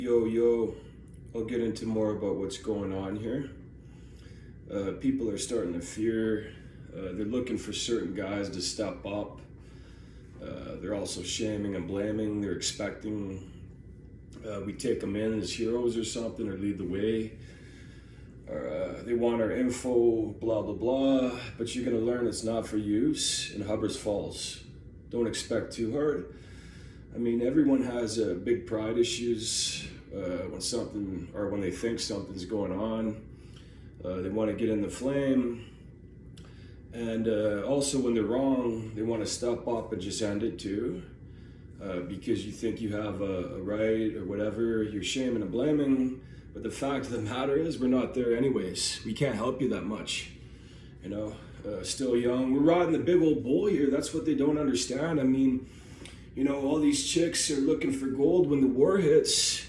Yo, I'll get into more about what's going on here. People are starting to fear. They're looking for certain guys to step up. They're also shaming and blaming. They're expecting we take them in as heroes or something or lead the way. Or they want our info, blah, blah, blah. But you're going to learn it's not for use in Hubbard's Falls. Don't expect too hard. I mean, everyone has big pride issues when they think something's going on. They want to get in the flame. And also when they're wrong, they want to step up and just end it too. Because you think you have a right or whatever, you're shaming and blaming. But the fact of the matter is we're not there anyways. We can't help you that much. You know, still young. We're riding the big old bull here. That's what they don't understand. I mean, you know, all these chicks are looking for gold when the war hits,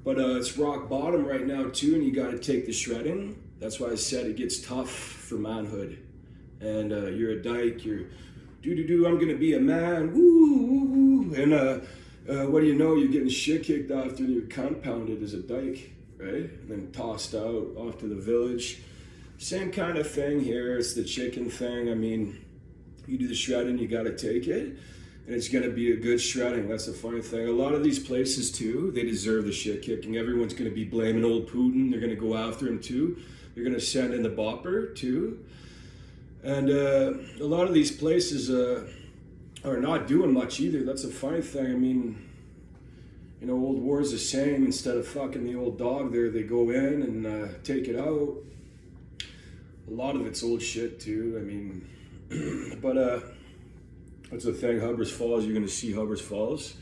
but it's rock bottom right now too, and you got to take the shredding. That's why I said it gets tough for manhood. And you're a dyke, you're I'm gonna be a man, woo. And what do you know, you're getting shit kicked after and you're compounded as a dyke, right? And then tossed out off to the village. Same kind of thing here, it's the chicken thing. I mean, you do the shredding, you got to take it. And it's going to be a good shredding. That's the funny thing. A lot of these places, too, they deserve the shit kicking. Everyone's going to be blaming old Putin. They're going to go after him, too. They're going to send in the Bop'Z, too. And a lot of these places are not doing much either. That's a funny thing. I mean, you know, old war's the same. Instead of fucking the old dog there, they go in and take it out. A lot of it's old shit, too. I mean, but... That's the thing, Hubbard's Falls, you're going to see Hubbard's Falls.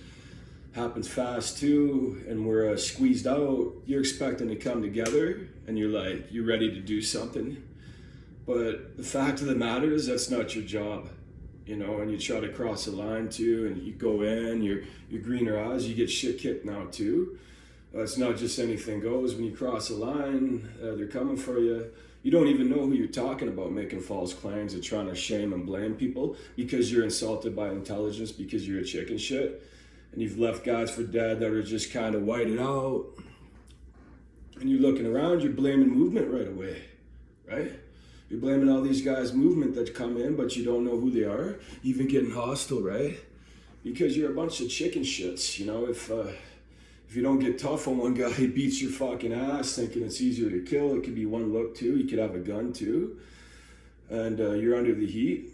Happens fast too, and we're squeezed out. You're expecting to come together, and you're ready to do something. But the fact of the matter is that's not your job, you know, and you try to cross the line too, and you go in, you're greener eyes, you get shit kicked now too. It's not just anything goes. When you cross the line, they're coming for you. You don't even know who you're talking about making false claims or trying to shame and blame people because you're insulted by intelligence because you're a chicken shit. And you've left guys for dead that are just kind of whited out. And you're looking around, you're blaming movement right away, right? You're blaming all these guys' movement that come in, but you don't know who they are, even getting hostile, right? Because you're a bunch of chicken shits, you know, if you don't get tough on one guy, he beats your fucking ass thinking it's easier to kill. It could be one look too. He could have a gun too. And you're under the heat.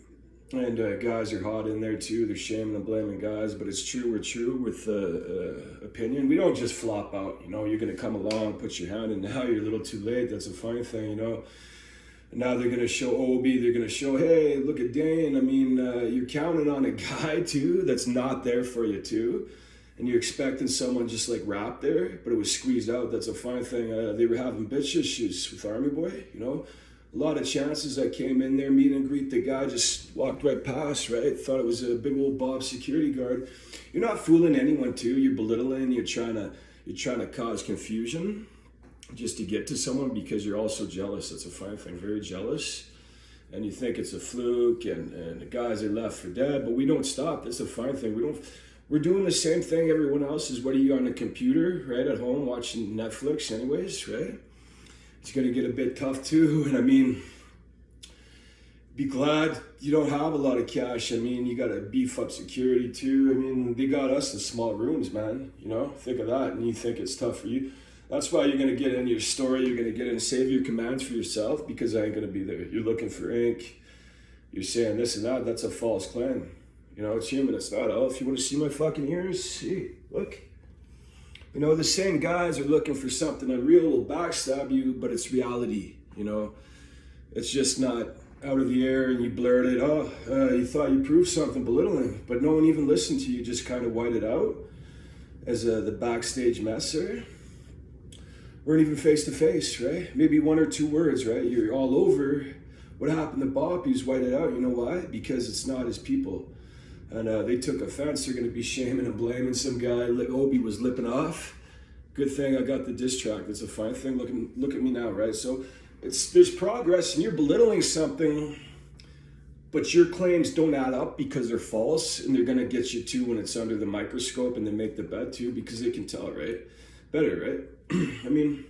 And guys are hot in there too. They're shaming and blaming guys. But it's true, we're true with opinion. We don't just flop out. You know, you're going to come along, put your hand in. Now you're a little too late. That's a funny thing, you know. And now they're going to show Obi. They're going to show, hey, look at Dane. I mean, you're counting on a guy too that's not there for you too. And you're expecting someone just like rap there, but it was squeezed out. That's a fine thing. They were having bitch issues with Army Boy, you know. A lot of chances I came in there, meet and greet the guy, just walked right past, right? Thought it was a big old Bop'Z security guard. You're not fooling anyone too. You're belittling. You're trying to cause confusion just to get to someone because you're also jealous. That's a fine thing. Very jealous. And you think it's a fluke and the guys are left for dead, but we don't stop. That's a fine thing. We're doing the same thing everyone else is. What are you on the computer, right, at home watching Netflix anyways, right? It's going to get a bit tough too. And I mean, be glad you don't have a lot of cash. I mean, you got to beef up security too. I mean, they got us in small rooms, man. You know, think of that. And you think it's tough for you. That's why you're going to get in your story. You're going to get in and save your commands for yourself because I ain't going to be there. You're looking for ink. You're saying this and that. That's a false claim. You know, it's human, it's not. Oh, if you want to see my fucking ears, see, look. You know, the same guys are looking for something unreal, will backstab you, but it's reality, you know. It's just not out of the air and you blurt it. Oh, you thought you proved something belittling, but no one even listened to you, just kind of white it out as the backstage messer. Weren't even face to face, right? Maybe one or two words, right? You're all over. What happened to Bob? He's whited out. You know why? Because it's not his people. And they took offense. They're going to be shaming and blaming some guy. Obi was lipping off. Good thing I got the diss track. That's a fine thing. Look at me now, right? So there's progress, and you're belittling something, but your claims don't add up because they're false, and they're going to get you too when it's under the microscope, and they make the bet too because they can tell, right? better, right? I mean,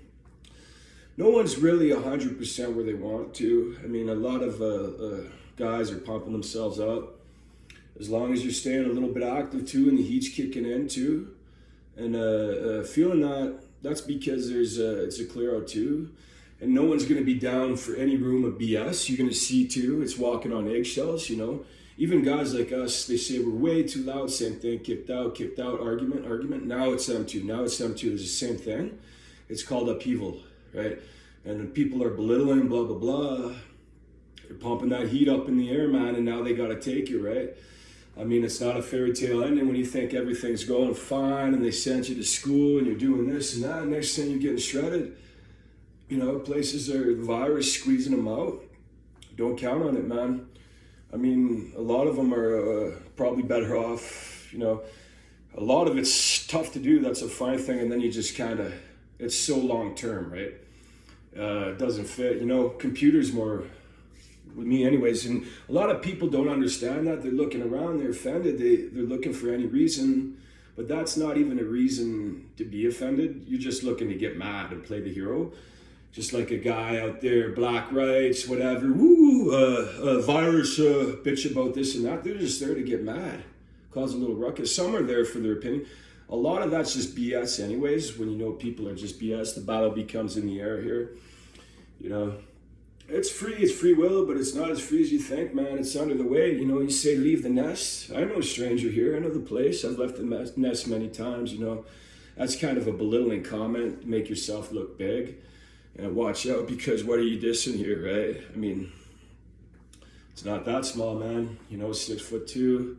no one's really 100% where they want to. I mean, a lot of guys are pumping themselves up. As long as you're staying a little bit active too, and the heat's kicking in too, and feeling that's because it's a clear out too, and no one's going to be down for any room of BS. You're going to see too, it's walking on eggshells, you know. Even guys like us, they say we're way too loud, same thing, kicked out, argument. Now it's them too, it's the same thing. It's called upheaval, right? And people are belittling, blah, blah, blah. They're pumping that heat up in the air, man, and now they got to take you, right? I mean, it's not a fairy tale ending when you think everything's going fine and they sent you to school and you're doing this and that. Next thing you're getting shredded. You know, places are the virus squeezing them out. Don't count on it, man. I mean, a lot of them are probably better off, you know. A lot of it's tough to do. That's a fine thing. And then you just kind of, it's so long term, right? It doesn't fit. You know, computers more with me anyways, and a lot of people don't understand that. They're looking around, they're offended, they're looking for any reason, but that's not even a reason to be offended. You're just looking to get mad and play the hero. Just like a guy out there, black rights, whatever, virus, bitch about this and that. They're just there to get mad, cause a little ruckus. Some are there for their opinion. A lot of that's just BS anyways. When you know people are just BS, the battle becomes in the air here, you know. It's free will, but it's not as free as you think, man. It's under the way. You know, you say leave the nest. I'm no stranger here. I know the place. I've left the nest many times, you know. That's kind of a belittling comment to make yourself look big. And watch out, because what are you dissing here, right? I mean, it's not that small, man. You know, 6'2".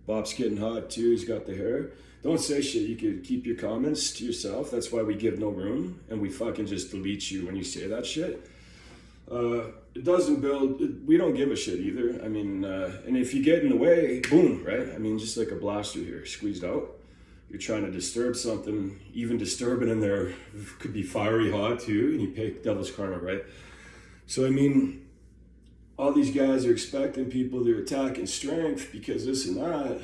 Bop's getting hot too. He's got the hair. Don't say shit. You could keep your comments to yourself. That's why we give no room. And we fucking just delete you when you say that shit. It doesn't build, we don't give a shit either. I mean, and if you get in the way, boom, right? I mean, just like a blaster here, squeezed out. You're trying to disturb something, even disturbing in there could be fiery hot too, and you pay devil's karma, right? So, I mean, all these guys are expecting people to attack in strength because this and that.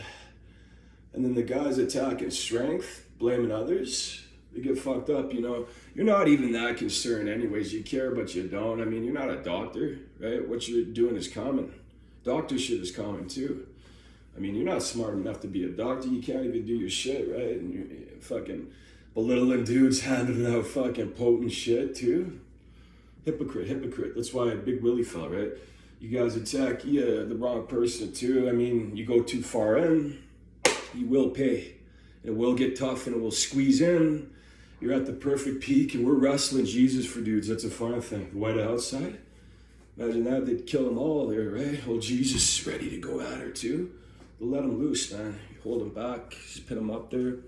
And then the guys attacking strength, blaming others, they get fucked up, you know. You're not even that concerned anyways. You care, but you don't. I mean, you're not a doctor, right? What you're doing is common. Doctor shit is common too. I mean, you're not smart enough to be a doctor. You can't even do your shit, right? And you're fucking belittling dudes handing out fucking potent shit too. Hypocrite. That's why a Big Willie fell, right? You guys attack the wrong person too. I mean, you go too far in, you will pay. It will get tough and it will squeeze in. You're at the perfect peak and we're wrestling Jesus for dudes. That's a fine thing. The white outside. Imagine that, they'd kill them all there, right? Old Jesus is ready to go at her too. They'll let them loose, man. You hold them back, just pin them up there.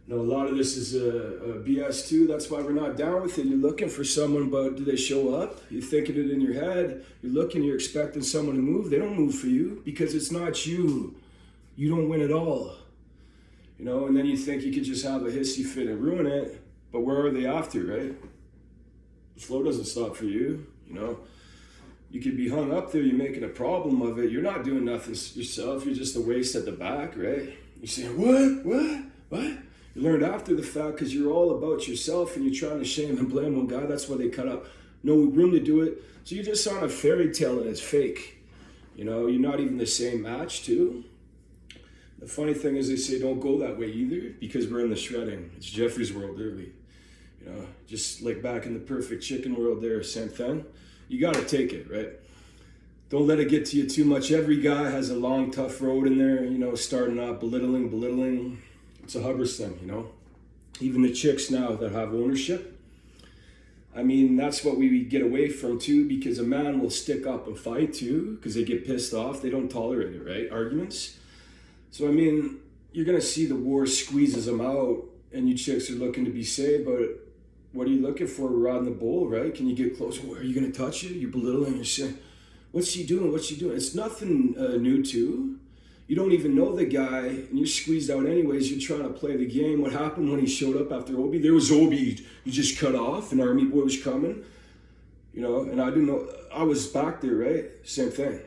You know, a lot of this is BS too. That's why we're not down with it. You're looking for someone, but do they show up? You're thinking it in your head. You're looking, you're expecting someone to move. They don't move for you because it's not you. You don't win at all. You know, and then you think you could just have a hissy fit and ruin it, but where are they after, right? The flow doesn't stop for you, you know. You could be hung up there, you're making a problem of it. You're not doing nothing yourself, you're just a waste at the back, right? You're saying, what? You learned after the fact because you're all about yourself and you're trying to shame and blame one guy. That's why they cut up. No room to do it. So you're just on a fairy tale and it's fake. You know, you're not even the same match too. The funny thing is they say don't go that way either because we're in the shredding. It's Jeffrey's world early. You know, just like back in the perfect chicken world there, same thing. You got to take it, right? Don't let it get to you too much. Every guy has a long, tough road in there, you know, starting out belittling. It's a hubris thing, you know. Even the chicks now that have ownership. I mean, that's what we get away from too, because a man will stick up and fight too, because they get pissed off. They don't tolerate it, right? Arguments. So, I mean, you're going to see the war squeezes them out, and you chicks are looking to be saved, but what are you looking for? We're riding the bull, right? Can you get closer? Are you going to touch it? You're belittling. You're saying, what's she doing? It's nothing new too. You don't even know the guy, and you're squeezed out anyways. You're trying to play the game. What happened when he showed up after Obi? There was Obi. You just cut off. An army boy was coming, you know, and I didn't know. I was back there, right? Same thing.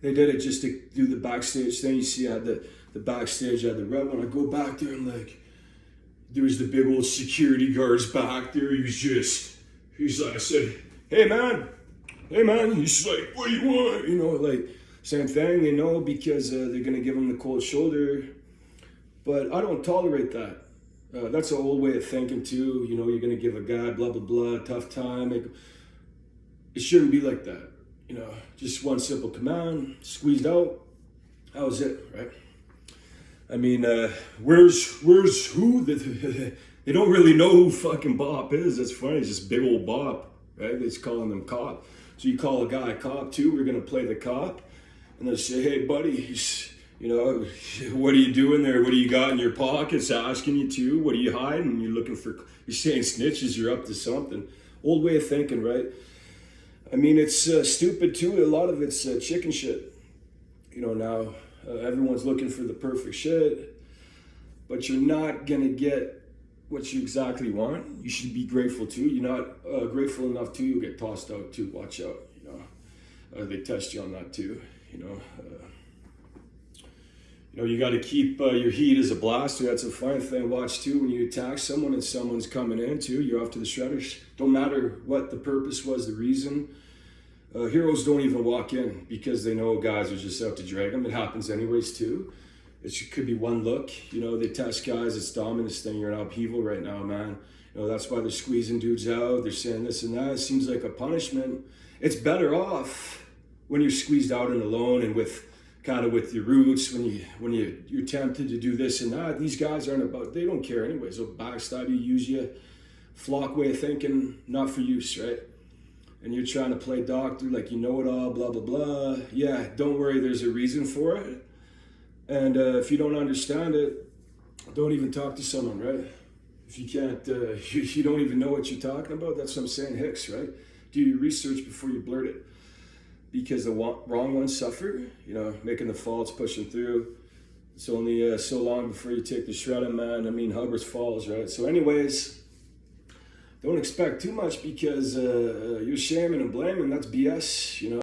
They did it just to do the backstage thing. You see, I had the backstage, I had the red one. I go back there and like, there was the big old security guards back there. He's like, I said, hey man, he's like, what do you want? You know, like, same thing, you know, because they're gonna give him the cold shoulder. But I don't tolerate that. That's an old way of thinking too. You know, you're gonna give a guy blah blah blah tough time. It shouldn't be like that. You know, just one simple command, squeezed out. That was it, right? I mean, where's who? They don't really know who fucking Bop is. That's funny. It's just big old Bop, right? They're just calling them cop. So you call a guy a cop too. We're gonna play the cop, and they say, hey buddy, you know, what are you doing there? What do you got in your pockets? Asking you to. What are you hiding? You're saying snitches. You're up to something. Old way of thinking, right? I mean, it's stupid too. A lot of it's chicken shit. You know, now everyone's looking for the perfect shit, but you're not gonna get what you exactly want. You should be grateful too. You're not grateful enough too, you'll get tossed out too. Watch out. You know, they test you on that too. You know, you got to keep your heat as a blaster. That's a fine thing. Watch too, when you attack someone and someone's coming in too, you're off to the shredders. Don't matter what the purpose was, the reason. Heroes don't even walk in because they know guys are just out to drag them. It happens anyways too. It could be one look. You know, they test guys. It's dominance thing. You're in upheaval right now, man. You know, that's why they're squeezing dudes out. They're saying this and that. It seems like a punishment. It's better off when you're squeezed out and alone and with your roots, when you're tempted to do this and that. These guys aren't about, they don't care anyways. They'll backstab you, use you. Flock way of thinking, not for use, right? And you're trying to play doctor like you know it all, blah, blah, blah. Yeah, don't worry, there's a reason for it. And if you don't understand it, don't even talk to someone, right? If you can't, you don't even know what you're talking about, that's what I'm saying, Hicks, right? Do your research before you blurt it. Because the wrong ones suffer, you know, making the faults, pushing through. It's only so long before you take the shredding, man. I mean, Hubbard's falls, right? So anyways, don't expect too much because you're shaming and blaming. That's BS, you know.